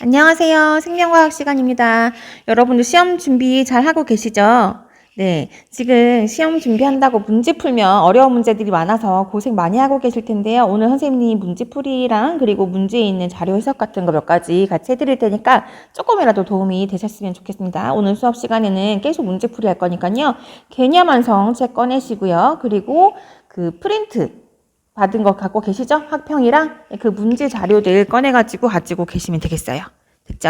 안녕하세요. 생명과학 시간입니다. 여러분들 시험 준비 잘 하고 계시죠? 네. 지금 시험 준비한다고 문제 풀면 어려운 문제들이 많아서 고생 많이 하고 계실 텐데요. 오늘 선생님이 문제풀이랑 그리고 문제에 있는 자료 해석 같은 거 몇 가지 같이 해드릴 테니까 조금이라도 도움이 되셨으면 좋겠습니다. 오늘 수업 시간에는 계속 문제풀이 할 거니까요. 개념 완성 책 꺼내시고요. 그리고 그 프린트 받은 거 갖고 계시죠? 학평이랑 그 문제 자료들 꺼내가지고 가지고 계시면 되겠어요. 됐죠?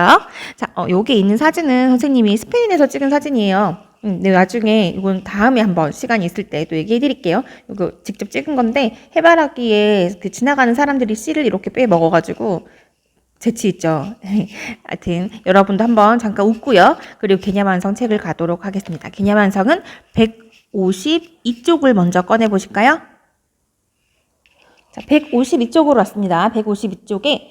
자, 여기 있는 사진은 선생님이 스페인에서 찍은 사진이에요. 네, 나중에 이건 다음에 한번 시간이 있을 때 또 얘기해 드릴게요. 이거 직접 찍은 건데 해바라기에 그 지나가는 사람들이 씨를 이렇게 빼 먹어가지고 재치 있죠. 하여튼 여러분도 한번 잠깐 웃고요. 그리고 개념 완성 책을 가도록 하겠습니다. 개념 완성은 152쪽을 먼저 꺼내 보실까요? 자, 152쪽으로 왔습니다. 152쪽에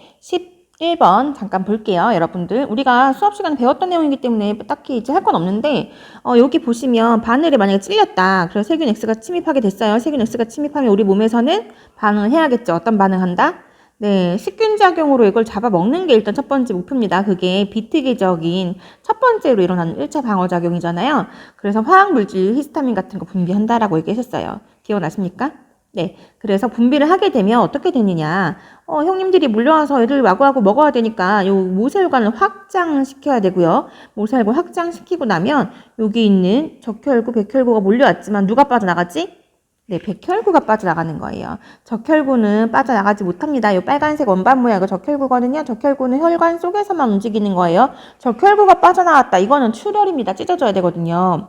11번 잠깐 볼게요. 여러분들 우리가 수업 시간에 배웠던 내용이기 때문에 딱히 이제 할 건 없는데 여기 보시면 바늘에 만약에 찔렸다. 그래서 세균 X가 침입하게 됐어요. 세균 X가 침입하면 우리 몸에서는 반응을 해야겠죠. 어떤 반응한다? 네, 식균작용으로 이걸 잡아먹는 게 일단 첫 번째 목표입니다. 그게 비특이적인 첫 번째로 일어나는 1차 방어작용이잖아요. 그래서 화학물질 히스타민 같은 거 분비한다라고 얘기하셨어요. 기억나십니까? 네. 그래서 분비를 하게 되면 어떻게 되느냐. 형님들이 몰려와서 애들 마구마구 먹어야 되니까 요 모세혈관을 확장시켜야 되고요. 모세혈관 확장시키고 나면 여기 있는 적혈구, 백혈구가 몰려왔지만 누가 빠져나갔지? 네, 백혈구가 빠져나가는 거예요. 적혈구는 빠져나가지 못합니다. 이 빨간색 원반 모양의 적혈구거든요. 적혈구는 혈관 속에서만 움직이는 거예요. 적혈구가 빠져나왔다. 이거는 출혈입니다. 찢어져야 되거든요.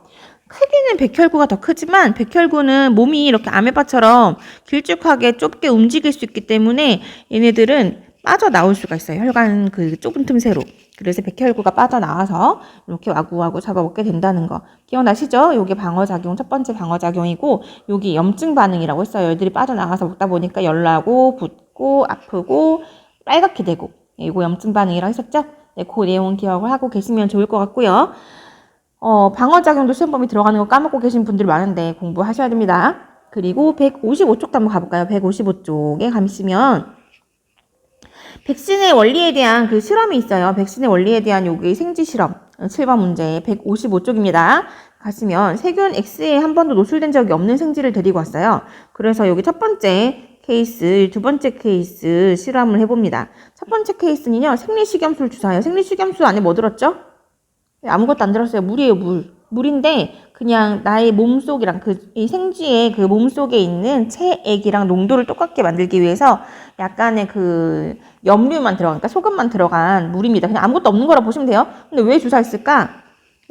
크기는 백혈구가 더 크지만 백혈구는 몸이 이렇게 아메바처럼 길쭉하게 좁게 움직일 수 있기 때문에 얘네들은 빠져나올 수가 있어요. 혈관 그 좁은 틈새로. 그래서 백혈구가 빠져나와서 이렇게 와구와구 잡아먹게 된다는 거. 기억나시죠? 요게 방어작용, 첫 번째 방어작용이고 여기 염증 반응이라고 했어요. 애들이 빠져나가서 먹다 보니까 열나고 붓고 아프고 빨갛게 되고 이거 염증 반응이라고 했었죠? 네, 그 내용 기억을 하고 계시면 좋을 것 같고요. 방어작용도 시험범위 들어가는 거 까먹고 계신 분들 많은데 공부하셔야 됩니다. 그리고 155쪽도 한번 가볼까요? 155쪽에 가시면 백신의 원리에 대한 그 실험이 있어요. 백신의 원리에 대한 여기 생지 실험 7번 문제 155쪽입니다. 가시면 세균 X에 한 번도 노출된 적이 없는 생지를 데리고 왔어요. 그래서 여기 첫 번째 케이스, 두 번째 케이스 실험을 해봅니다. 첫 번째 케이스는요. 생리식염수를 주사해요. 생리식염수 안에 뭐 들었죠? 아무것도 안 들었어요. 물이에요, 물. 물인데 그냥 나의 몸속이랑 이 생쥐의 그 몸속에 있는 체액이랑 농도를 똑같게 만들기 위해서 약간의 그 염류만 들어간, 그러니까 소금만 들어간 물입니다. 그냥 아무것도 없는 거라 보시면 돼요. 근데 왜 주사했을까?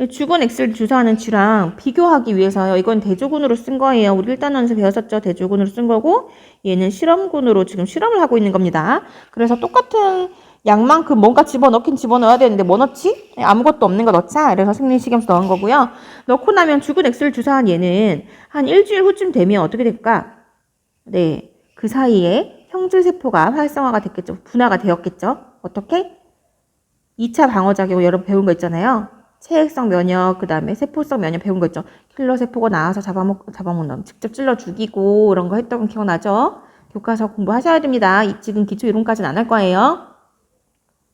죽은 X를 주사하는 쥐랑 비교하기 위해서요. 이건 대조군으로 쓴 거예요. 우리 1단원에서 배웠었죠. 대조군으로 쓴 거고 얘는 실험군으로 지금 실험을 하고 있는 겁니다. 그래서 똑같은 양만큼 뭔가 집어넣긴 집어넣어야 되는데 뭐 넣지? 아무것도 없는 거 넣자. 그래서 생리식염수 넣은 거고요. 넣고 나면 죽은 X를 주사한 얘는 한 일주일 후쯤 되면 어떻게 될까? 네, 그 사이에 형질세포가 활성화가 됐겠죠. 분화가 되었겠죠. 어떻게? 2차 방어작용 여러분 배운 거 있잖아요. 체액성 면역, 그 다음에 세포성 면역 배운 거 있죠. 킬러 세포가 나와서 잡아먹는, 직접 찔러 죽이고 이런 거 했던 거 기억나죠? 교과서 공부하셔야 됩니다. 지금 기초 이론까지는 안 할 거예요.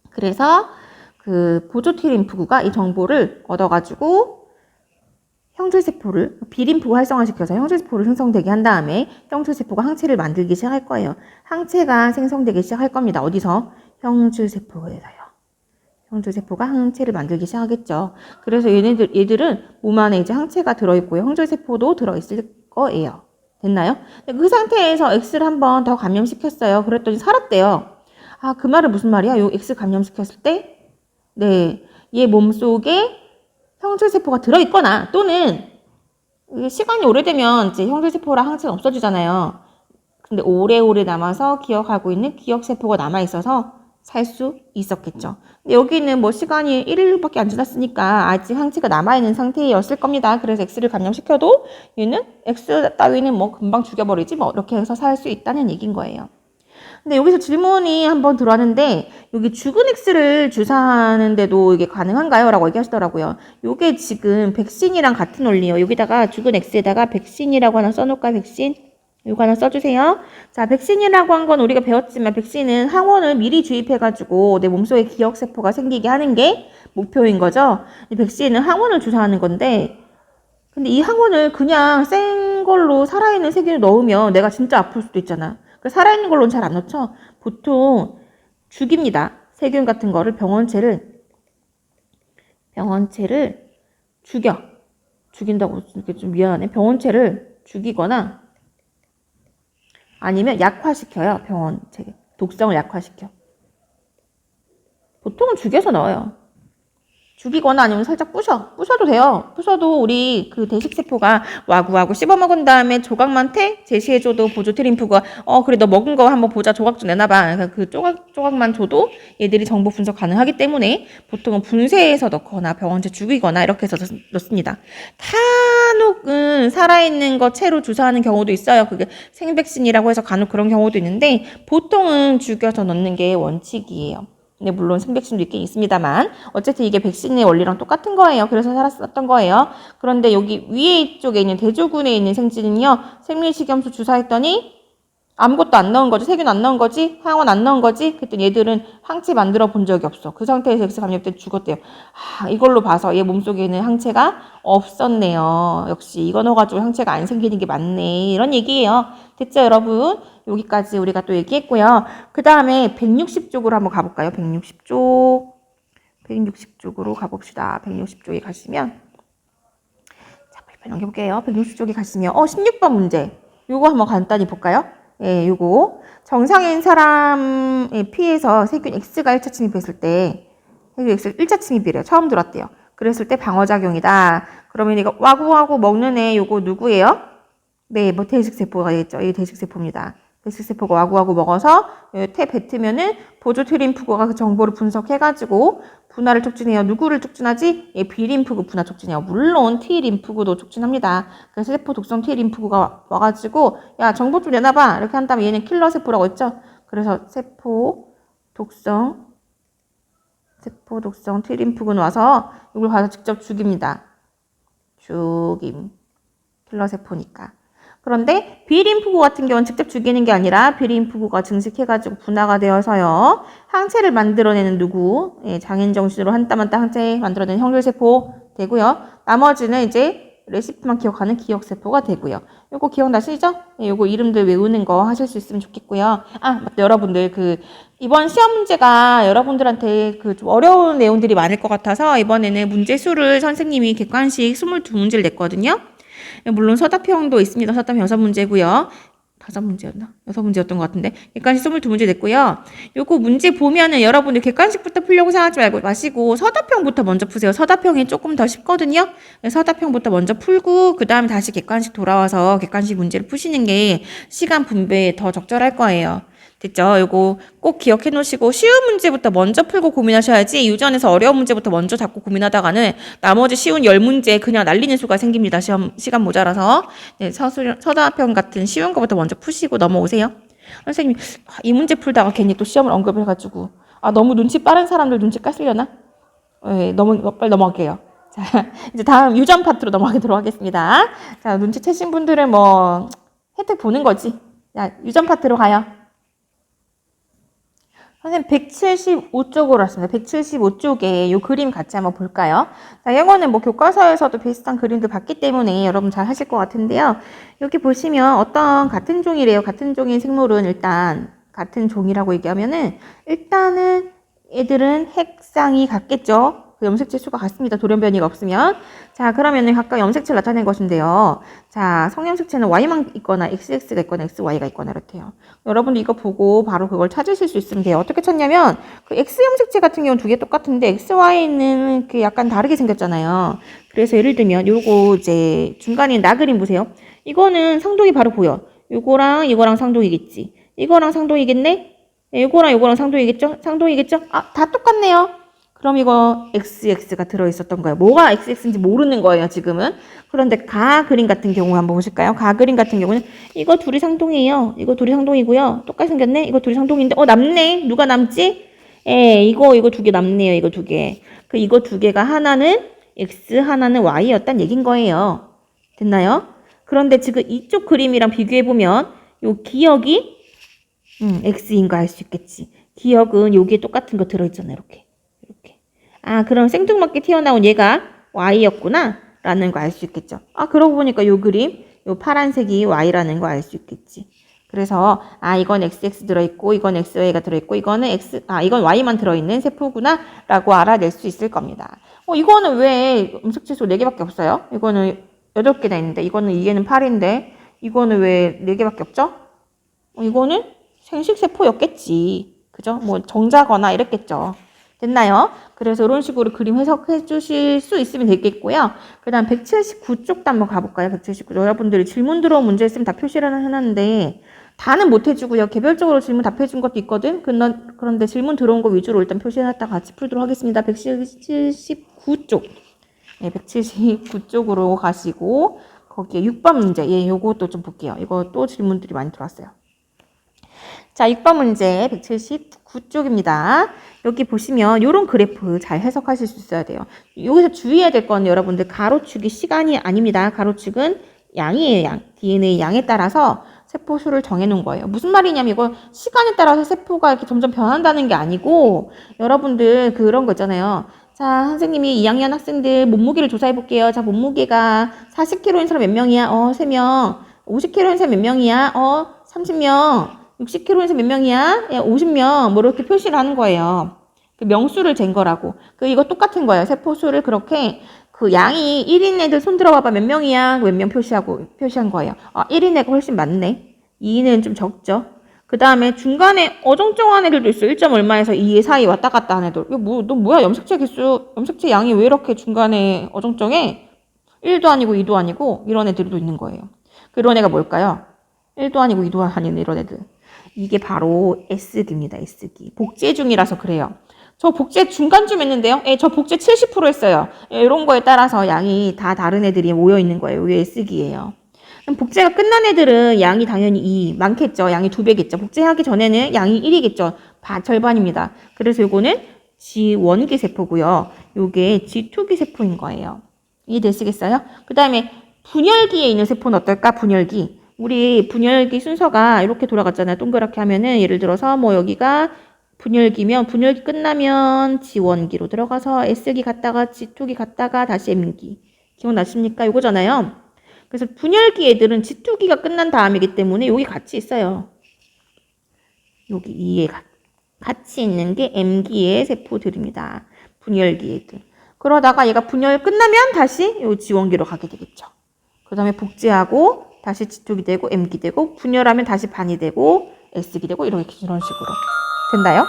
그래서 그 보조T림프구가 이 정보를 얻어가지고 형질세포를 비림프 활성화시켜서 형질세포를 생성되게 한 다음에 형질세포가 항체를 만들기 시작할 거예요. 항체가 생성되기 시작할 겁니다. 어디서? 형질세포에서요. 형질세포가 항체를 만들기 시작하겠죠. 그래서 얘들은 몸 안에 이제 항체가 들어있고요. 형질세포도 들어있을 거예요. 됐나요? 그 상태에서 X를 한 번 더 감염시켰어요. 그랬더니 살았대요. 아, 그 말은 무슨 말이야? 요 X 감염시켰을 때, 네, 얘 몸속에 형질세포가 들어있거나 또는 시간이 오래되면 이제 형질세포랑 항체가 없어지잖아요. 근데 오래오래 남아서 기억하고 있는 기억세포가 남아있어서 살 수 있었겠죠. 근데 여기는 뭐 시간이 1일밖에 안 지났으니까 아직 항체가 남아있는 상태였을 겁니다. 그래서 X를 감염시켜도 얘는 X 따위는 뭐 금방 죽여버리지 뭐 이렇게 해서 살 수 있다는 얘기인 거예요. 근데 여기서 질문이 한번 들어왔는데 여기 죽은 X를 주사하는데도 이게 가능한가요? 라고 얘기하시더라고요. 요게 지금 백신이랑 같은 원리예요. 여기다가 죽은 X에다가 백신이라고 하나 써놓을까? 백신? 이거 하나 써주세요. 자, 백신이라고 한 건 우리가 배웠지만 백신은 항원을 미리 주입해가지고 내 몸속에 기억세포가 생기게 하는 게 목표인 거죠. 이 백신은 항원을 주사하는 건데 근데 이 항원을 그냥 센 걸로 살아있는 세균을 넣으면 내가 진짜 아플 수도 있잖아. 살아있는 걸로는 잘 안 넣죠. 보통 죽입니다. 세균 같은 거를 병원체를 죽인다고 이렇게 좀 미안하네. 병원체를 죽이거나 아니면 약화시켜요. 병원체 독성을 약화시켜. 보통은 죽여서 넣어요. 죽이거나 아니면 살짝 부셔도 돼요. 부셔도 우리 그 대식세포가 와구와구 씹어먹은 다음에 조각만 제시해줘도 보조트림프가 그래 너 먹은 거 한번 보자 조각 좀 내놔봐. 그러니까 그 조각만 줘도 얘들이 정보 분석 가능하기 때문에 보통은 분쇄해서 넣거나 병원체 죽이거나 이렇게 해서 넣습니다. 간혹은 살아있는 거 채로 주사하는 경우도 있어요. 그게 생백신이라고 해서 간혹 그런 경우도 있는데 보통은 죽여서 넣는 게 원칙이에요. 네, 물론 생백신도 있긴 있습니다만 어쨌든 이게 백신의 원리랑 똑같은 거예요. 그래서 살았었던 거예요. 그런데 여기 위에 쪽에 있는 대조군에 있는 생쥐는요. 생리식염수 주사했더니 아무것도 안 넣은 거지. 세균 안 넣은 거지. 항원 안 넣은 거지. 그랬더니 얘들은 항체 만들어 본 적이 없어. 그 상태에서 X 감염 때 죽었대요. 이걸로 봐서 얘 몸속에는 항체가 없었네요. 역시 이거 넣어가지고 항체가 안 생기는 게 맞네. 이런 얘기예요. 됐죠, 여러분? 여기까지 우리가 또 얘기했고요. 그 다음에 160쪽으로 한번 가볼까요? 160쪽으로 가봅시다. 160쪽에 가시면 자, 빨리 넘겨볼게요. 160쪽에 가시면 16번 문제. 요거 한번 간단히 볼까요? 예, 요거 정상인 사람의 피에서 세균 X가 1차 침입했을 때 세균 X 1차 침입이래요. 처음 들었대요. 그랬을 때 방어작용이다. 그러면 이거 와구와구 먹는 애 요거 누구예요? 네, 뭐 대식세포가 되겠죠. 이 대식세포입니다. 대식세포가 와구와구 먹어서 태 뱉으면은 보조트림프구가 그 정보를 분석해가지고 분화를 촉진해요. 누구를 촉진하지? B림프구 분화 촉진해요. 물론 T림프구도 촉진합니다. 그래서 세포 독성 T림프구가 와가지고 야 정보 좀 내놔봐 이렇게 한 다음에 얘는 킬러 세포라고 했죠. 그래서 세포 독성 T림프구는 와서 이걸 가서 직접 죽입니다. 죽임 킬러 세포니까. 그런데 B림프구 같은 경우는 직접 죽이는 게 아니라 B림프구가 증식해가지고 분화가 되어서요. 항체를 만들어내는 누구? 예, 장인 정신으로 한 땀 한 땀 항체 만들어내는 형질세포 되고요. 나머지는 이제 레시피만 기억하는 기억세포가 되고요. 요거 기억나시죠? 예, 요거 이름들 외우는 거 하실 수 있으면 좋겠고요. 맞다. 여러분들 이번 시험 문제가 여러분들한테 좀 어려운 내용들이 많을 것 같아서 이번에는 문제 수를 선생님이 객관식 22문제를 냈거든요. 물론 서답형도 있습니다. 서답형 6문제고요. 5문제였나? 6문제였던 것 같은데 객관식 22문제 냈고요. 요거 문제 보면은 여러분들 객관식부터 풀려고 생각하지 마시고 서답형부터 먼저 푸세요. 서답형이 조금 더 쉽거든요. 서답형부터 먼저 풀고 그 다음에 다시 객관식 돌아와서 객관식 문제를 푸시는 게 시간 분배에 더 적절할 거예요. 됐죠? 요거 꼭 기억해 놓으시고 쉬운 문제부터 먼저 풀고 고민하셔야지 유전에서 어려운 문제부터 먼저 잡고 고민하다가는 나머지 쉬운 10문제 그냥 날리는 수가 생깁니다. 시간 모자라서. 네, 서답형 같은 쉬운 거부터 먼저 푸시고 넘어오세요. 선생님, 이 문제 풀다가 괜히 또 시험을 언급해가지고 너무 눈치 빠른 사람들 눈치 깠으려나? 네, 빨리 넘어갈게요. 자, 이제 다음 유전 파트로 넘어가도록 하겠습니다. 자, 눈치채신 분들은 뭐 혜택 보는 거지. 자, 유전 파트로 가요. 선생님 175쪽으로 왔습니다. 175쪽에 이 그림 같이 한번 볼까요? 자, 이거는 뭐 교과서에서도 비슷한 그림도 봤기 때문에 여러분 잘 하실 것 같은데요. 여기 보시면 어떤 같은 종이래요. 같은 종인 생물은 일단 같은 종이라고 얘기하면은 일단은 얘들은 핵상이 같겠죠. 그 염색체 수가 같습니다. 돌연변이가 없으면. 자, 그러면은 각각 염색체를 나타낸 것인데요. 자, 성염색체는 Y만 있거나 XX가 있거나 XY가 있거나 이렇대요. 여러분도 이거 보고 바로 그걸 찾으실 수 있으면 돼요. 어떻게 찾냐면 그 X염색체 같은 경우는 두 개 똑같은데 XY는 그 약간 다르게 생겼잖아요. 그래서 예를 들면 요거 이제 중간에 나 그림 보세요. 이거는 상동이 바로 보여. 요거랑 이거랑 상동이겠지. 이거랑 상동이겠네? 요거랑 상동이겠죠? 상동이겠죠? 다 똑같네요. 그럼 이거 XX가 들어있었던 거예요. 뭐가 XX인지 모르는 거예요, 지금은. 그런데 가 그림 같은 경우 한번 보실까요? 가 그림 같은 경우는 이거 둘이 상동이에요. 이거 둘이 상동이고요. 똑같이 생겼네? 이거 둘이 상동인데, 남네? 누가 남지? 이거 두 개 남네요, 이거 두 개. 이거 두 개가 하나는 X, 하나는 Y였단 얘긴 거예요. 됐나요? 그런데 지금 이쪽 그림이랑 비교해보면 요 기억이 X인 거 알 수 있겠지. 기억은 여기에 똑같은 거 들어있잖아. 이렇게. 아, 그럼 생뚱맞게 튀어나온 얘가 Y였구나. 라는 거 알 수 있겠죠. 아, 그러고 보니까 요 그림, 요 파란색이 Y라는 거 알 수 있겠지. 그래서, 아, 이건 XX 들어있고, 이건 XY가 들어있고, 이건 Y만 들어있는 세포구나. 라고 알아낼 수 있을 겁니다. 이거는 왜 음색치수 4개밖에 없어요? 이거는 8개나 있는데, 이거는 2개는 8인데, 이거는 왜 4개밖에 없죠? 이거는 생식세포였겠지. 그죠? 뭐 정자거나 이랬겠죠. 됐나요? 그래서 이런 식으로 그림 해석해 주실 수 있으면 되겠고요. 그 다음 179쪽도 한번 가볼까요? 179쪽. 여러분들이 질문 들어온 문제 있으면 다 표시를 해놨는데 다는 못 해주고요. 개별적으로 질문 답해 준 것도 있거든. 그런데 질문 들어온 거 위주로 일단 표시해놨다가 같이 풀도록 하겠습니다. 179쪽. 네, 179쪽으로 가시고 거기에 6번 문제. 예, 요것도 좀 볼게요. 이거 또 질문들이 많이 들어왔어요. 자, 6번 문제 179쪽입니다. 여기 보시면 이런 그래프 잘 해석하실 수 있어야 돼요. 여기서 주의해야 될 건 여러분들 가로축이 시간이 아닙니다. 가로축은 양이에요. 양. DNA 양에 따라서 세포 수를 정해놓은 거예요. 무슨 말이냐면 이거 시간에 따라서 세포가 이렇게 점점 변한다는 게 아니고 여러분들 그런 거 있잖아요. 자, 선생님이 2학년 학생들 몸무게를 조사해 볼게요. 자, 몸무게가 40kg인 사람 몇 명이야? 3명. 50kg인 사람 몇 명이야? 30명. 60kg에서 몇 명이야? 50명. 뭐 이렇게 표시를 하는 거예요. 그 명수를 잰 거라고. 이거 똑같은 거예요. 세포수를 그렇게 그 양이 1인 애들 손 들어봐봐. 몇 명이야? 몇 명 표시한 거예요. 1인 애가 훨씬 많네. 2인은 좀 적죠. 그 다음에 중간에 어정쩡한 애들도 있어. 1점 얼마에서 2 사이 왔다 갔다 하는 애들. 너 뭐야? 염색체 양이 왜 이렇게 중간에 어정쩡해? 1도 아니고 2도 아니고 이런 애들도 있는 거예요. 그런 애가 뭘까요? 1도 아니고 2도 아닌 이런 애들. 이게 바로 S기입니다. S기. 복제 중이라서 그래요. 저 복제 중간쯤 했는데요. 저 복제 70% 했어요. 이런 거에 따라서 양이 다 다른 애들이 모여 있는 거예요. 이게 S기예요. 그럼 복제가 끝난 애들은 양이 당연히 2 많겠죠. 양이 2배겠죠. 복제하기 전에는 양이 1이겠죠. 절반입니다. 그래서 이거는 G1기 세포고요. 요게 G2기 세포인 거예요. 이해되시겠어요? 그 다음에 분열기에 있는 세포는 어떨까? 분열기. 우리 분열기 순서가 이렇게 돌아갔잖아요. 동그랗게 하면은 예를 들어서 뭐 여기가 분열기면 분열기 끝나면 G1기로 들어가서 S기 갔다가 G2기 갔다가 다시 M기. 기억나십니까? 이거잖아요. 그래서 분열기 애들은 G2기가 끝난 다음이기 때문에 여기 같이 있어요. 여기 2에 같이 있는 게 M기의 세포들입니다. 분열기 애들. 그러다가 얘가 분열 끝나면 다시 요 G1기로 가게 되겠죠. 그 다음에 복제하고 다시 G2기 되고 M기 되고 분열하면 다시 반이 되고 S기 되고 이런 식으로 된다요?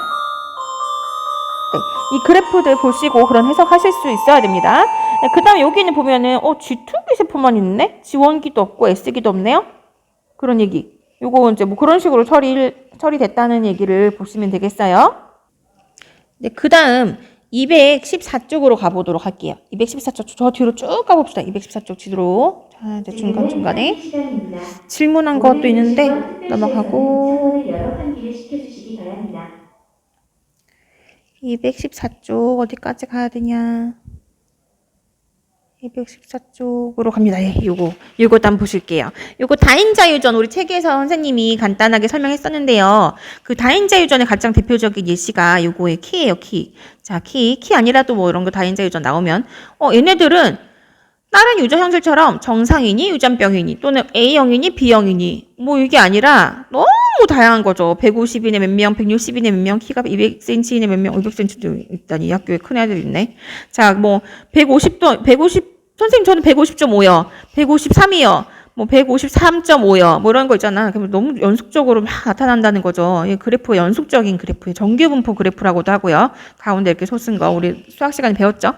네, 이 그래프들 보시고 그런 해석하실 수 있어야 됩니다. 네, 그 다음에 여기는 보면은 G2기 세포만 있네? G1기도 없고 S기도 없네요? 그런 얘기. 요거 이제 뭐 그런 식으로 처리됐다는 얘기를 보시면 되겠어요. 네, 그 다음 214쪽으로 가보도록 할게요. 214쪽 저 뒤로 쭉 가봅시다. 214쪽 뒤로. 자, 이제 중간중간에 질문한 것도 있는데 넘어가고 214쪽 어디까지 가야 되냐. 214쪽으로 갑니다. 예, 요것도 한번 보실게요. 요거 다인자유전 우리 책에서 선생님이 간단하게 설명했었는데요. 그 다인자유전의 가장 대표적인 예시가 요거의 키예요, 키. 자, 키 아니라도 뭐 이런 거 다인자유전 나오면 얘네들은 다른 유전 형질처럼 정상이니 유전병이니 또는 A형이니 B형이니 뭐 이게 아니라 너무 다양한 거죠. 150인에 몇 명, 160인에 몇 명, 키가 200cm인에 몇 명, 500cm도 있다니 이 학교에 큰 애들 있네. 자, 뭐 150 선생님 저는 150.5요. 153이요. 뭐 153.5요. 뭐 이런 거 있잖아. 그럼 너무 연속적으로 막 나타난다는 거죠. 이 그래프가 연속적인 그래프, 정규분포 그래프라고도 하고요. 가운데 이렇게 소 쓴 거 우리 수학 시간에 배웠죠.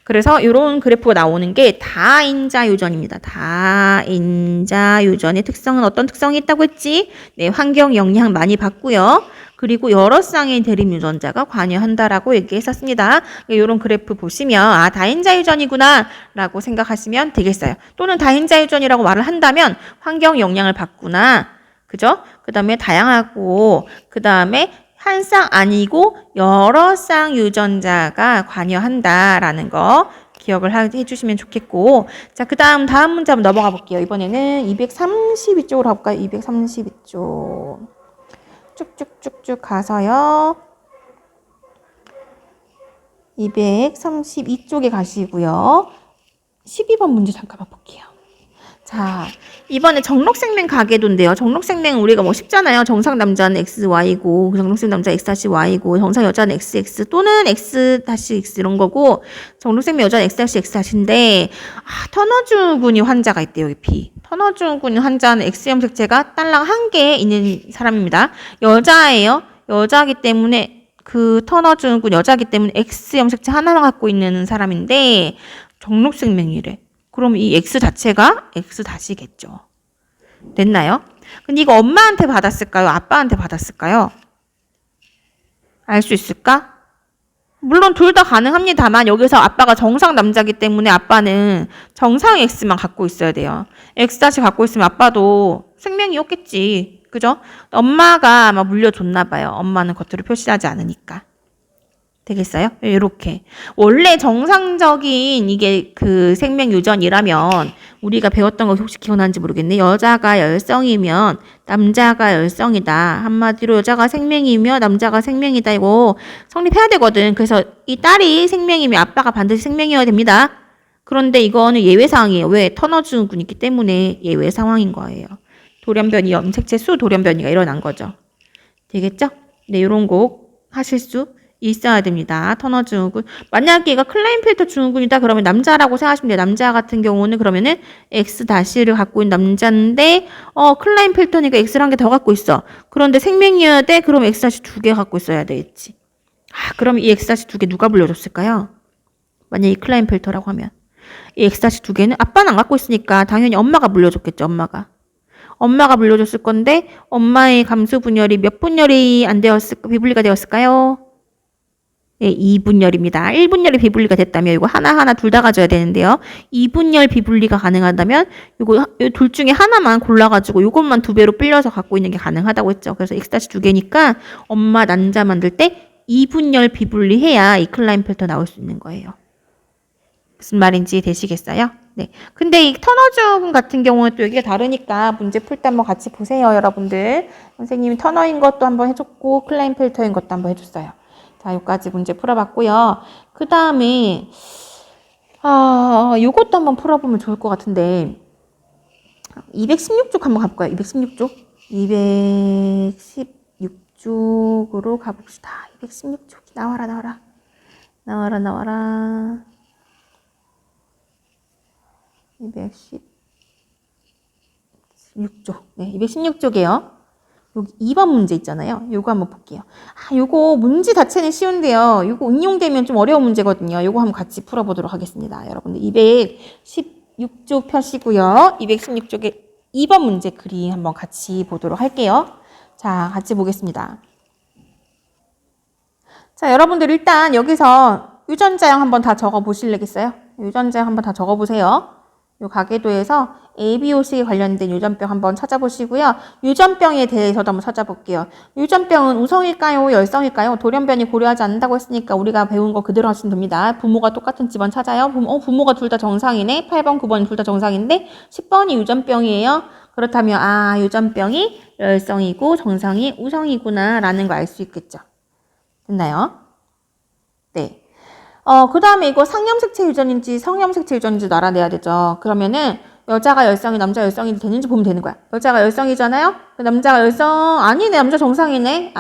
그래서 이런 그래프가 나오는 게 다인자 유전입니다. 다인자 유전의 특성은 어떤 특성이 있다고 했지? 네, 환경 영향 많이 받고요. 그리고 여러 쌍의 대립 유전자가 관여한다라고 얘기했었습니다. 이런 그래프 보시면 다인자 유전이구나 라고 생각하시면 되겠어요. 또는 다인자 유전이라고 말을 한다면 환경 영향을 받구나. 그죠? 그 다음에 다양하고 그 다음에 한 쌍 아니고 여러 쌍 유전자가 관여한다라는 거 기억을 해주시면 좋겠고. 자, 다음 문제 한번 넘어가 볼게요. 이번에는 232쪽으로 가볼까요? 232쪽. 쭉쭉쭉쭉 가서요. 232쪽에 가시고요. 12번 문제 잠깐만 볼게요. 자, 이번에 정록생명 가계도인데요. 정록생명은 우리가 뭐 쉽잖아요. 정상 남자는 XY고, 정록생 남자 X-Y고, 정상 여자는 XX 또는 X-X 이런 거고, 정록생명 여자는 X-X-인데, 터너증후군이 환자가 있대요, 여기 B. 터너증후군 환자는 X염색체가 딸랑 1개 있는 사람입니다. 여자예요. 여자기 때문에, 터너증후군 여자기 때문에 X염색체 하나만 갖고 있는 사람인데, 정록생명이래. 그럼 이 X 자체가 X-겠죠. 됐나요? 근데 이거 엄마한테 받았을까요? 아빠한테 받았을까요? 알 수 있을까? 물론 둘 다 가능합니다만 여기서 아빠가 정상 남자기 때문에 아빠는 정상 X만 갖고 있어야 돼요. X- 갖고 있으면 아빠도 생명이었겠지. 그죠? 엄마가 아마 물려줬나 봐요. 엄마는 겉으로 표시하지 않으니까. 되겠어요? 이렇게. 원래 정상적인 이게 생명 유전이라면 우리가 배웠던 거 혹시 기억나는지 모르겠네. 여자가 열성이면 남자가 열성이다. 한마디로 여자가 생명이며 남자가 생명이다. 이거 성립해야 되거든. 그래서 이 딸이 생명이면 아빠가 반드시 생명이어야 됩니다. 그런데 이거는 예외 상황이에요. 왜? 터너증후군이 있기 때문에 예외 상황인 거예요. 돌연변이 염색체 수 돌연변이가 일어난 거죠. 되겠죠? 네, 요런 거 하실 수 있어야 됩니다. 터너 증후군. 만약에 얘가 클라인펠터 증후군이다 그러면 남자라고 생각하시면 돼요. 남자 같은 경우는 그러면은 X-를 갖고 있는 남자인데 클라인펠터니까 X를 한 개 더 갖고 있어. 그런데 생명이어야 돼? 그럼 X-2개 갖고 있어야 되겠지. 그럼 이 X-2개 누가 물려줬을까요? 만약에 이 클라인펠터라고 하면 이 X-2개는 아빠는 안 갖고 있으니까 당연히 엄마가 물려줬겠죠. 엄마가 물려줬을 건데 엄마의 감수 분열이 몇 분열이 안 되었을까? 비분리가 되었을까요? 예, 2분열입니다. 1분열이 비분리가 됐다면 이거 하나하나 둘 다 가져야 되는데요. 2분열 비분리가 가능하다면 이거 둘 중에 하나만 골라가지고 이것만 2배로 빌려서 갖고 있는 게 가능하다고 했죠. 그래서 X-2개니까 엄마 난자 만들 때 2분열 비분리해야 이 클라인펠터 나올 수 있는 거예요. 무슨 말인지 되시겠어요? 네. 근데 이 터너증후군 같은 경우는 또 여기가 다르니까 문제 풀 때 한번 같이 보세요, 여러분들. 선생님이 터너인 것도 한번 해줬고 클라인펠터인 것도 한번 해줬어요. 자, 여기까지 문제 풀어봤고요. 그 다음에 요것도 한번 풀어보면 좋을 것 같은데 216쪽 한번 가볼까요? 216쪽? 216쪽으로 가봅시다. 216쪽 나와라. 216쪽. 네, 216쪽이에요. 여기 2번 문제 있잖아요. 요거 한번 볼게요. 요거 문제 자체는 쉬운데요. 요거 응용되면 좀 어려운 문제거든요. 요거 한번 같이 풀어보도록 하겠습니다. 여러분들 216쪽 펴시고요. 216쪽에 2번 문제 그림 한번 같이 보도록 할게요. 자, 같이 보겠습니다. 자, 여러분들 일단 여기서 유전자형 한번 다 적어 보실래겠어요? 유전자형 한번 다 적어 보세요. 요 가계도에서 ABOC에 관련된 유전병 한번 찾아보시고요. 유전병에 대해서도 한번 찾아볼게요. 유전병은 우성일까요? 열성일까요? 돌연변이 고려하지 않는다고 했으니까 우리가 배운 거 그대로 하시면 됩니다. 부모가 똑같은 집안 찾아요. 부모가 둘 다 정상이네. 8번, 9번 둘 다 정상인데 10번이 유전병이에요. 그렇다면 유전병이 열성이고 정상이 우성이구나 라는 거 알 수 있겠죠. 됐나요? 네. 그 다음에 이거 상염색체 유전인지 성염색체 유전인지 알아내야 되죠. 그러면은 여자가 열성이 남자 열성이 되는지 보면 되는 거야. 여자가 열성이잖아요? 남자가 열성 아니네. 남자 정상이네.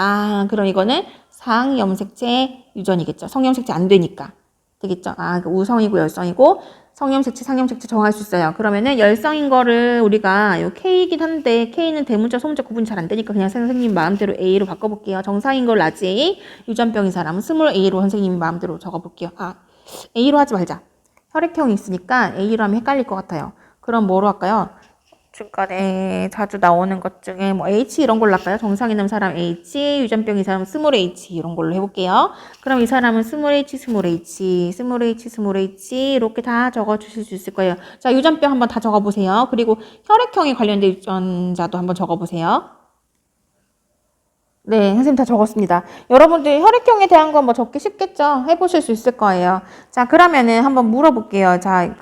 그럼 이거는 상염색체 유전이겠죠. 성염색체 안 되니까. 되겠죠? 우성이고 열성이고 성염색체 상염색체 정할 수 있어요. 그러면은 열성인 거를 우리가 요 K이긴 한데 K는 대문자 소문자 구분이 잘 안 되니까 그냥 선생님 마음대로 A로 바꿔볼게요. 정상인 걸 라지 A, 유전병인 사람은 스몰 A로 선생님이 마음대로 적어볼게요. A로 하지 말자. 혈액형이 있으니까 A로 하면 헷갈릴 것 같아요. 그럼 뭐로 할까요? 중간에 자주 나오는 것 중에 뭐 H 이런 걸로 할까요? 정상 있는 사람 H, 유전병인 사람 스몰 H 이런 걸로 해볼게요. 그럼 이 사람은 스몰 H, 스몰 H, 스몰 H, 스몰 H 이렇게 다 적어주실 수 있을 거예요. 자, 유전병 한번 다 적어보세요. 그리고 혈액형에 관련된 유전자도 한번 적어보세요. 네, 선생님 다 적었습니다. 여러분들 혈액형에 대한 건 뭐 적기 쉽겠죠? 해보실 수 있을 거예요. 자, 그러면은 한번 물어볼게요. 자,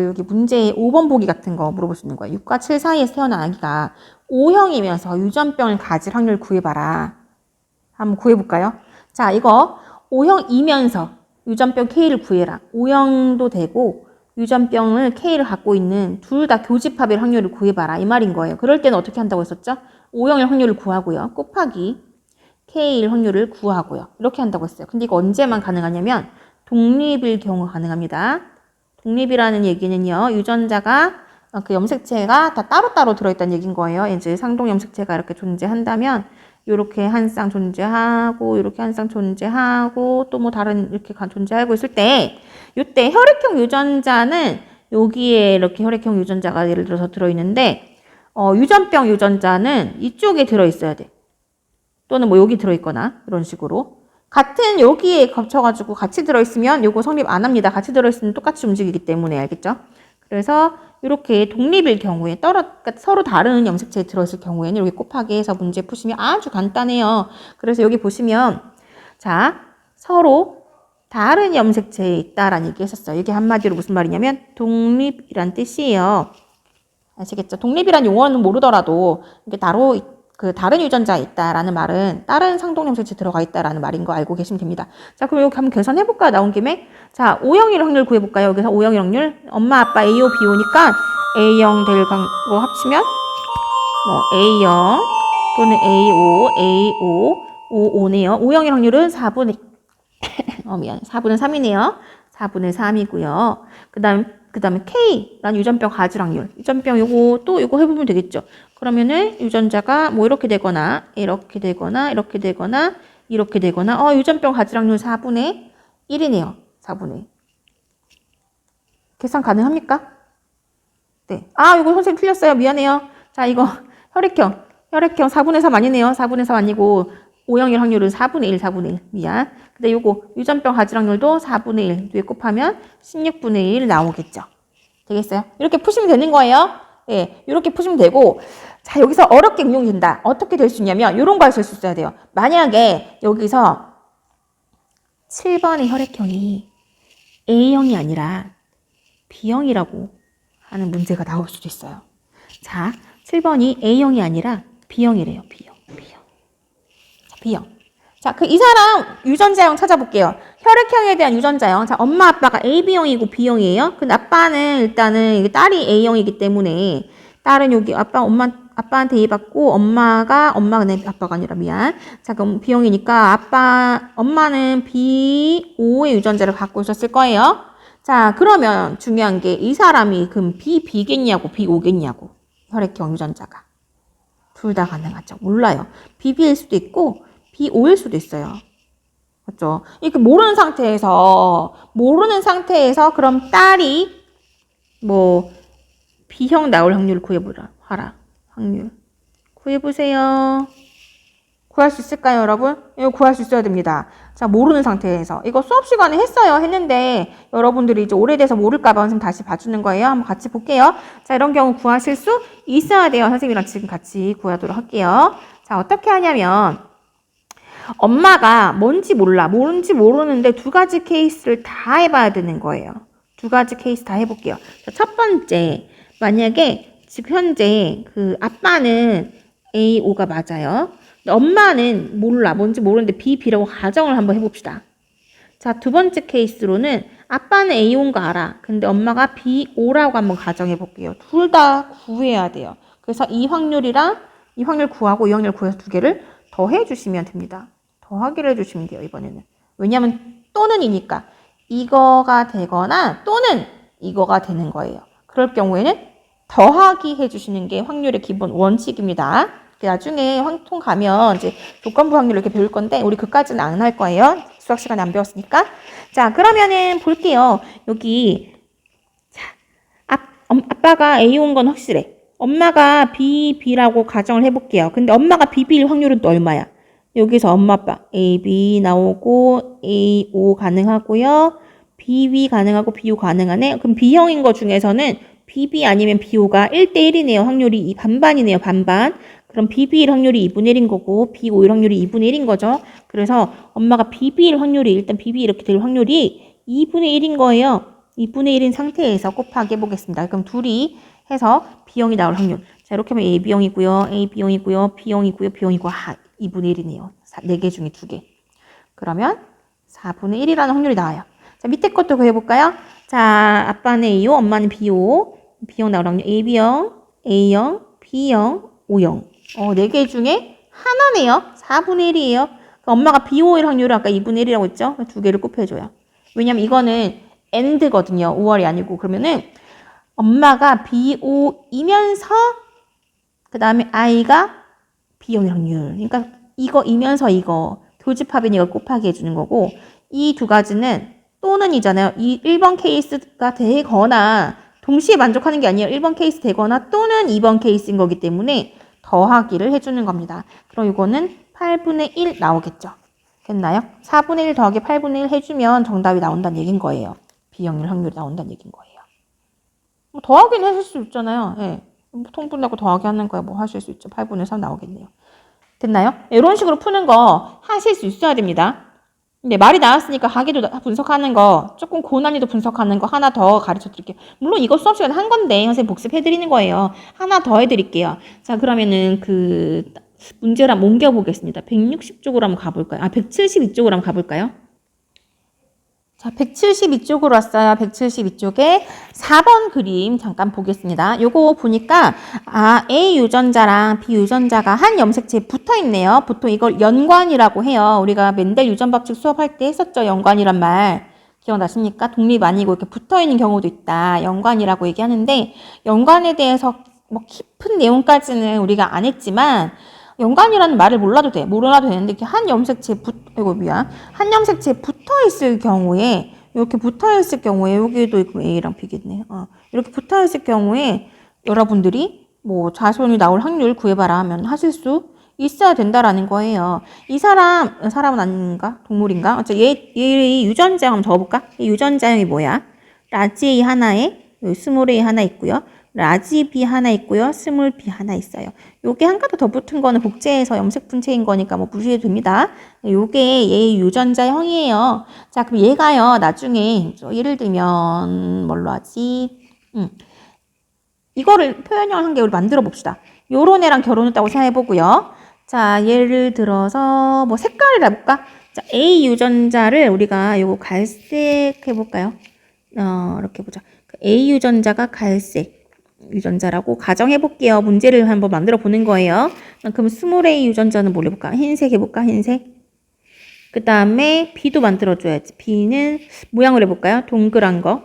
여기 문제 5번 보기 같은 거 물어볼 수 있는 거예요. 6과 7 사이에서 태어난 아기가 O형이면서 유전병을 가질 확률 구해봐라. 한번 구해볼까요? 자, 이거 O형이면서 유전병 K를 구해라. O형도 되고 유전병을 K를 갖고 있는 둘 다 교집합일 확률을 구해봐라. 이 말인 거예요. 그럴 때는 어떻게 한다고 했었죠? O형일 확률을 구하고요. 곱하기 K일 확률을 구하고요. 이렇게 한다고 했어요. 근데 이거 언제만 가능하냐면 독립일 경우 가능합니다. 독립이라는 얘기는요. 유전자가 그 염색체가 다 따로따로 들어있다는 얘기인 거예요. 이제 상동 염색체가 이렇게 존재한다면 이렇게 한 쌍 존재하고 이렇게 한 쌍 존재하고 또 뭐 다른 이렇게 존재하고 있을 때 이때 혈액형 유전자는 여기에 이렇게 혈액형 유전자가 예를 들어서 들어있는데 유전병 유전자는 이쪽에 들어있어야 돼. 또는 뭐 여기 들어있거나 이런 식으로 같은 여기에 겹쳐가지고 같이 들어있으면 요거 성립 안 합니다. 같이 들어있으면 똑같이 움직이기 때문에 알겠죠? 그래서 이렇게 독립일 경우에 그러니까 서로 다른 염색체에 들어있을 경우에는 이렇게 곱하기 해서 문제 푸시면 아주 간단해요. 그래서 여기 보시면 자 서로 다른 염색체에 있다라는 얘기 했었어요. 이게 한마디로 무슨 말이냐면 독립이란 뜻이에요. 아시겠죠? 독립이란 용어는 모르더라도 이게 다른 유전자에 있다라는 말은 다른 상동염색체 들어가 있다라는 말인 거 알고 계시면 됩니다. 자, 그럼 여기 한번 계산해볼까요? 나온 김에. 자, O형일 확률 구해볼까요? 여기서 O형일 확률. 엄마, 아빠 AO, BO니까 A형 될 거 합치면 뭐 A형 또는 AO, AO, OO네요. O형일 확률은 4분의 4분의 3이네요. 4분의 3이고요. 그 다음에 K라는 유전병 가질 확률. 유전병 요거 해보면 되겠죠. 그러면은 유전자가 뭐 이렇게 되거나, 이렇게 되거나, 이렇게 되거나, 이렇게 되거나, 유전병 가질 확률 4분의 1이네요. 4분의 1. 계산 가능합니까? 네. 이거 선생님 틀렸어요. 미안해요. 자, 이거 혈액형 4분의 3 아니네요. 4분의 3 아니고, O형일 확률은 4분의 1, 4분의 1. 미안. 근데 요거 유전병 가질 확률도 4분의 1. 뒤에 곱하면 16분의 1 나오겠죠. 되겠어요? 이렇게 푸시면 되는 거예요. 예, 이렇게 푸시면 되고, 자, 여기서 어렵게 응용이 된다. 어떻게 될 수 있냐면, 이런 거 하실 수 있어야 돼요. 만약에 여기서 7번의 혈액형이 A형이 아니라 B형이라고 하는 문제가 나올 수도 있어요. 자, 7번이 A형이 아니라 B형이래요. B형. 자, B형. 자, 이 사람 유전자형 찾아볼게요. 혈액형에 대한 유전자형. 자, 엄마 아빠가 AB형이고 B형이에요. 근데 아빠는 일단은 딸이 A형이기 때문에 딸은 여기 아빠한테 A 받고 엄마가 아빠가 아니라 미안. 자, 그럼 B형이니까 엄마는 B5의 유전자를 갖고 있었을 거예요. 자, 그러면 중요한 게 이 사람이 그럼 B겠냐고 B5겠냐고. 혈액형 유전자가. 둘 다 가능하죠. 몰라요. BB일 수도 있고 B5일 수도 있어요. 그렇죠? 이렇게 모르는 상태에서 그럼 딸이 뭐 B형 나올 확률을 구해보라. 확률. 구해보세요. 구할 수 있을까요, 여러분? 이거 구할 수 있어야 됩니다. 자, 모르는 상태에서. 이거 수업 시간에 했는데 여러분들이 이제 오래돼서 모를까봐 선생님 다시 봐주는 거예요. 한번 같이 볼게요. 자, 이런 경우 구하실 수 있어야 돼요. 선생님이랑 지금 같이 구하도록 할게요. 자, 어떻게 하냐면 엄마가 뭔지 모르는데 두 가지 케이스를 다 해봐야 되는 거예요. 두 가지 케이스 다 해볼게요. 자, 첫 번째, 만약에 지금 현재 그 아빠는 A5가 맞아요. 근데 엄마는 뭔지 모르는데 B라고 가정을 한번 해봅시다. 자, 두 번째 케이스로는 아빠는 A5인 거 알아. 근데 엄마가 B5라고 한번 가정해볼게요. 둘 다 구해야 돼요. 그래서 이 확률 구하고 이 확률 구해서 두 개를 더해주시면 됩니다. 더하기를 해주시면 돼요, 이번에는. 왜냐하면 또는이니까 이거가 되거나 또는 이거가 되는 거예요. 그럴 경우에는 더하기 해주시는 게 확률의 기본 원칙입니다. 나중에 황통 가면 이제 조건부 확률 이렇게 배울 건데 우리 그까지는 안 할 거예요. 수학 시간에 안 배웠으니까. 자, 그러면은 볼게요. 여기 자, 아빠가 A 온 건 확실해. 엄마가 B라고 가정을 해볼게요. 근데 엄마가 B일 확률은 또 얼마야? 여기서 엄마 아빠 AB 나오고 A5 가능하고요. BB 가능하고 BO 가능하네. 그럼 B형인 거 중에서는 BB 아니면 BO가 1대1이네요. 확률이 반반이네요. 반반. 그럼 비비일 확률이 2분의 1인 거고 비오일 확률이 2분의 1인 거죠. 그래서 엄마가 비비일 확률이 일단 비비 이렇게 될 확률이 2분의 1인 거예요. 2분의 1인 상태에서 곱하기 해보겠습니다. 그럼 둘이 해서 B형이 나올 확률. 자, 이렇게 하면 AB형이고요. AB형이고요. B형이고요. B형이고 2분의 1이네요. 4개 중에 2개. 그러면 4분의 1이라는 확률이 나와요. 자, 밑에 것도 구해볼까요? 자, 아빠는 A요, 엄마는 B요. B형 나올 확률 AB형, A형, B형, O형. 4개 중에 하나네요. 4분의 1이에요. 엄마가 B오일 확률을 아까 2분의 1이라고 했죠? 2개를 곱해줘요. 왜냐면 이거는 AND거든요. 5월이 아니고. 그러면은 엄마가 BO이면서 그 다음에 I가 B형일 확률. 그러니까 이거이면서 이거 교집합이니까 곱하기 해주는 거고 이 두 가지는 또는이잖아요. 이 1번 케이스가 되거나 동시에 만족하는 게 아니에요. 1번 케이스 되거나 또는 2번 케이스인 거기 때문에 더하기를 해주는 겁니다. 그럼 이거는 8분의 1 나오겠죠. 됐나요? 4분의 1 더하기 8분의 1 해주면 정답이 나온다는 얘기인 거예요. B형일 확률이 나온다는 얘기인 거예요. 뭐 더하기는 하실 수 있잖아요. 예. 통분하고 더하기 하는 거야 뭐 하실 수 있죠. 8분의 3 나오겠네요. 됐나요? 이런 식으로 푸는 거 하실 수 있어야 됩니다. 근데 말이 나왔으니까 가계도 분석하는 거 조금 고난이도 분석하는 거 하나 더 가르쳐 드릴게요. 물론 이거 수업 시간에 한 건데 선생님 복습해 드리는 거예요. 하나 더 해드릴게요. 자, 그러면은 그 문제를 한번 옮겨 보겠습니다. 160쪽으로 한번 가볼까요? 172쪽으로 한번 가볼까요? 자, 172쪽으로 왔어요. 172쪽에 4번 그림 잠깐 보겠습니다. 요거 보니까 A 유전자랑 B 유전자가 한 염색체에 붙어 있네요. 보통 이걸 연관이라고 해요. 우리가 멘델 유전 법칙 수업할 때 했었죠. 연관이란 말. 기억나십니까? 독립 아니고 이렇게 붙어 있는 경우도 있다. 연관이라고 얘기하는데 연관에 대해서 뭐 깊은 내용까지는 우리가 안 했지만 연관이라는 말을 몰라도 되는데 이렇게 한 염색체에 한 염색체에 붙어 있을 경우에 이렇게 붙어 있을 경우에 여기도 A랑 B겠네요. 이렇게 붙어 있을 경우에 여러분들이 뭐 자손이 나올 확률 구해봐라 하면 하실 수 있어야 된다라는 거예요. 이 사람은 아닌가? 동물인가? 얘의 유전자형 한번 적어볼까? 이 유전자형이 뭐야? 라지 A 하나에 스몰 A 하나 있고요. 라지 B 하나 있고요. 스몰 B 하나 있어요. 요게 한 가지 더 붙은 거는 복제해서 염색 분체인 거니까 뭐 무시해도 됩니다. 요게 얘의 유전자형이에요. 자, 그럼 얘가요. 나중에 예를 들면 뭘로 하지? 이거를 표현형 한 개 우리 만들어 봅시다. 요런 애랑 결혼했다고 생각해 보고요. 자, 예를 들어서 뭐 색깔을 해볼까? 자, A 유전자를 우리가 요거 갈색 해볼까요? 이렇게 보자. A 유전자가 갈색 유전자라고 가정해 볼게요. 문제를 한번 만들어 보는 거예요. 그럼 스몰 A 유전자는 뭘 해볼까? 흰색 해볼까? 흰색. 그 다음에 B도 만들어줘야지. B는 모양을 해볼까요? 동그란 거.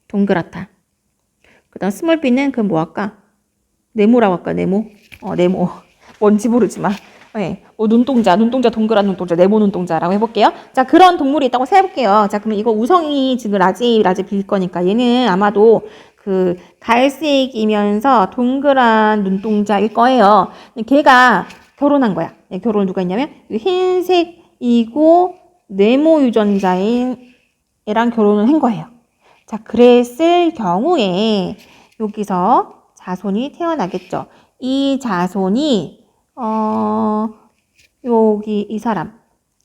동그랗다. 그 다음 스몰 B는 그럼 뭐 할까? 네모라고 할까? 네모. 네모. 뭔지 모르지만. 네. 눈동자 동그란 눈동자, 네모 눈동자라고 해볼게요. 자, 그런 동물이 있다고 생각해볼게요. 자, 그러면 이거 우성이 지금 라지 B일 거니까 얘는 아마도 그 갈색이면서 동그란 눈동자일 거예요. 걔가 결혼한 거야. 결혼을 누가 했냐면 흰색이고 네모 유전자인 애랑 결혼을 한 거예요. 자, 그랬을 경우에 여기서 자손이 태어나겠죠. 이 자손이 여기 이 사람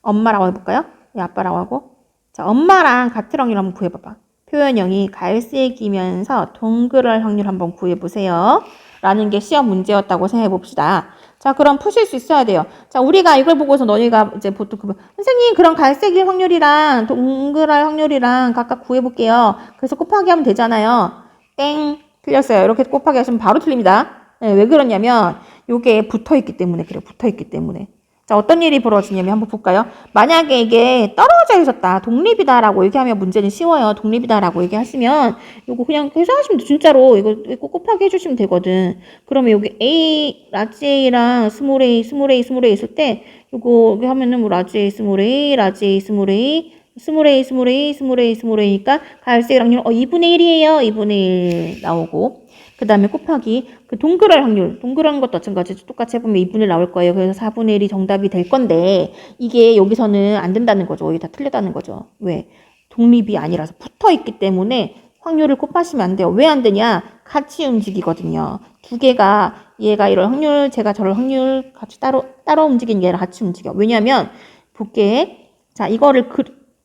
엄마라고 해볼까요? 아빠라고 하고 자, 엄마랑 같은 확률 한번 구해봐봐. 표현형이 갈색이면서 동그랄 확률 한번 구해보세요. 라는 게 시험 문제였다고 생각해봅시다. 자, 그럼 푸실 수 있어야 돼요. 자, 우리가 이걸 보고서 너희가 이제 보통 선생님 그럼 갈색일 확률이랑 동그랄 확률이랑 각각 구해볼게요. 그래서 곱하기 하면 되잖아요. 땡 틀렸어요. 이렇게 곱하기 하시면 바로 틀립니다. 네, 왜 그러냐면 요게 붙어있기 때문에 그래요. 붙어있기 때문에. 자, 어떤 일이 벌어지냐면 한번 볼까요? 만약에 이게 떨어져 있었다. 독립이다라고 얘기하면 문제는 쉬워요. 독립이다라고 얘기하시면 이거 그냥 계산하시면 돼. 진짜로 이거 곱하기 해주시면 되거든. 그러면 여기 A, 라지 A랑 스몰 A, 스몰 A, 스몰 A 있을 때 이거 여기 하면은 뭐 라지 A, 스몰 A, 라지 A, 스몰 A, 스몰 A, 스몰 A, 스몰 A, 스몰 A니까 갈색 확률 2분의 1이에요. 2분의 1 나오고 그 다음에 곱하기 그 동그랄 확률, 동그란 것도 마찬가지 똑같이 해보면 2분의 1 나올 거예요. 그래서 4분의 1이 정답이 될 건데 이게 여기서는 안 된다는 거죠. 이게 다 틀렸다는 거죠. 왜? 독립이 아니라서 붙어 있기 때문에 확률을 곱하시면 안 돼요. 왜 안 되냐? 같이 움직이거든요. 두 개가 얘가 이런 확률, 제가 저럴 확률 같이 따로 움직이는 게 아니라 같이 움직여. 왜냐면 볼게. 자, 이거를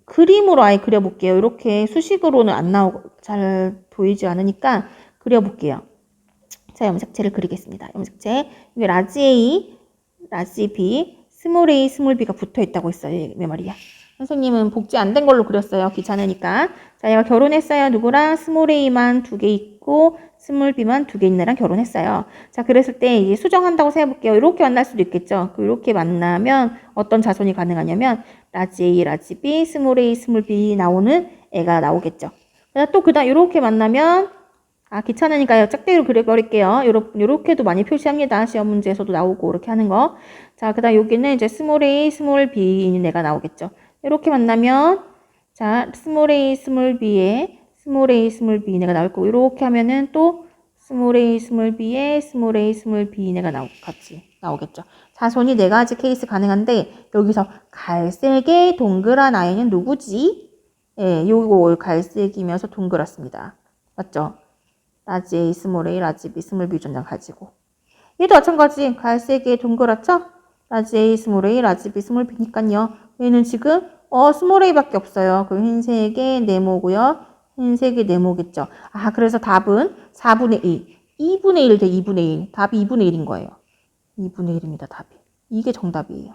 그림으로 아예 그려볼게요. 이렇게 수식으로는 안 나오고 잘 보이지 않으니까 그려볼게요. 자, 염색체를 그리겠습니다. 염색체. 이게 라지 A, 라지 B, 스몰 a, 스몰 b가 붙어 있다고 했어요. 왜 말이야? 선생님은 복지 안 된 걸로 그렸어요. 귀찮으니까. 자, 얘가 결혼했어요. 누구랑? 스몰 a만 2개 있고 스몰 b만 2개 있는 애랑 결혼했어요. 자, 그랬을 때 이제 수정한다고 생각해볼게요. 이렇게 만날 수도 있겠죠. 이렇게 만나면 어떤 자손이 가능하냐면 라지 a, 라지 b, 스몰 a, 스몰 b 나오는 애가 나오겠죠. 또 그다음 이렇게 만나면 귀찮으니까요. 짝대기로 그려버릴게요. 요렇게도 많이 표시합니다. 시험 문제에서도 나오고, 이렇게 하는 거. 자, 그 다음 여기는 이제 스몰 a, 스몰 b인 애가 나오겠죠. 이렇게 만나면, 자, 스몰 a, 스몰 b에 스몰 a, 스몰 b인 애가 나올 거고, 이렇게 하면은 또 스몰 a, 스몰 b에 스몰 a, 스몰 b인 애가 같이 나오겠죠. 자손이 네 가지 케이스 가능한데, 여기서 갈색의 동그란 아이는 누구지? 예, 요거 갈색이면서 동그랗습니다. 맞죠? 라지 A, 스몰 A, 라지 B, 스몰 B 전장 가지고. 얘도 마찬가지. 갈색에 동그랗죠? 라지 A, 스몰 A, 라지 B, 스몰 B니까요. 얘는 지금 스몰 A밖에 없어요. 그럼 흰색의 네모고요. 흰색의 네모겠죠. 그래서 답은 4분의 1. 2분의 1 대 2분의 1. 답이 2분의 1인 거예요. 2분의 1입니다. 답이. 이게 정답이에요.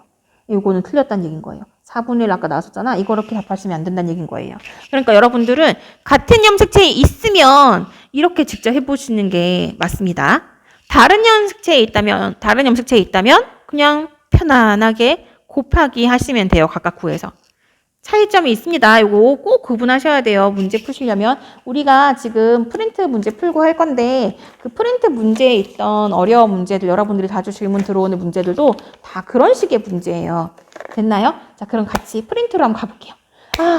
이거는 틀렸다는 얘기인 거예요. 4분의 1 아까 나왔었잖아. 이거 이렇게 답하시면 안 된다는 얘기인 거예요. 그러니까 여러분들은 같은 염색체에 있으면 이렇게 직접 해보시는 게 맞습니다. 다른 염색체에 있다면 그냥 편안하게 곱하기 하시면 돼요. 각각 구해서. 차이점이 있습니다. 이거 꼭 구분하셔야 돼요. 문제 푸시려면. 우리가 지금 프린트 문제 풀고 할 건데 그 프린트 문제에 있던 어려운 문제들, 여러분들이 자주 질문 들어오는 문제들도 다 그런 식의 문제예요. 됐나요? 자, 그럼 같이 프린트로 한번 가볼게요.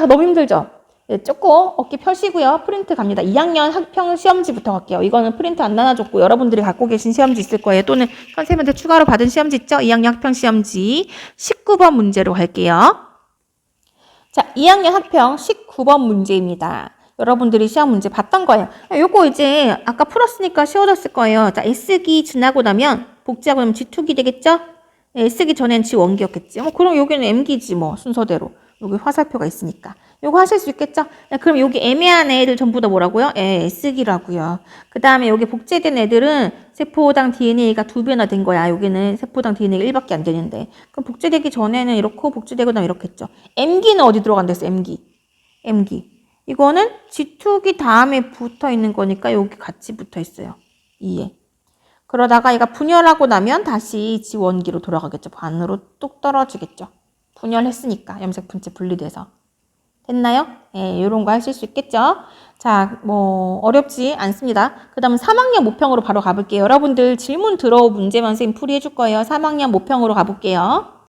너무 힘들죠? 네, 조금 어깨 펴시고요. 프린트 갑니다. 2학년 학평 시험지부터 갈게요. 이거는 프린트 안 나눠줬고 여러분들이 갖고 계신 시험지 있을 거예요. 또는 선생님한테 추가로 받은 시험지 있죠? 2학년 학평 시험지 19번 문제로 갈게요. 자, 2학년 학평 19번 문제입니다. 여러분들이 시험 문제 봤던 거예요. 요거 이제 아까 풀었으니까 쉬워졌을 거예요. 자, S기 지나고 나면 복지하고 나면 G2기 되겠죠? S기 전엔 G1기였겠지. 그럼 여기는 M기지 순서대로. 여기 화살표가 있으니까. 요거 하실 수 있겠죠? 그럼 여기 애매한 애들 전부 다 뭐라고요? S기라고요. 그 다음에 여기 복제된 애들은 세포당 DNA가 2배나 된 거야. 여기는 세포당 DNA가 1밖에 안 되는데. 그럼 복제되기 전에는 이렇고 복제되고 나면 이렇게 했죠. M기는 어디 들어간다 했어? M기. 이거는 G2기 다음에 붙어 있는 거니까 여기 같이 붙어 있어요. 2에. 그러다가 얘가 분열하고 나면 다시 G1기로 돌아가겠죠. 반으로 뚝 떨어지겠죠. 분열했으니까 염색 분체 분리돼서. 됐나요? 요런 거 하실 수 있겠죠? 자, 어렵지 않습니다. 그 다음 3학년 모평으로 바로 가볼게요. 여러분들 질문 들어온 문제만 선생님 풀이해 줄 거예요. 3학년 모평으로 가볼게요.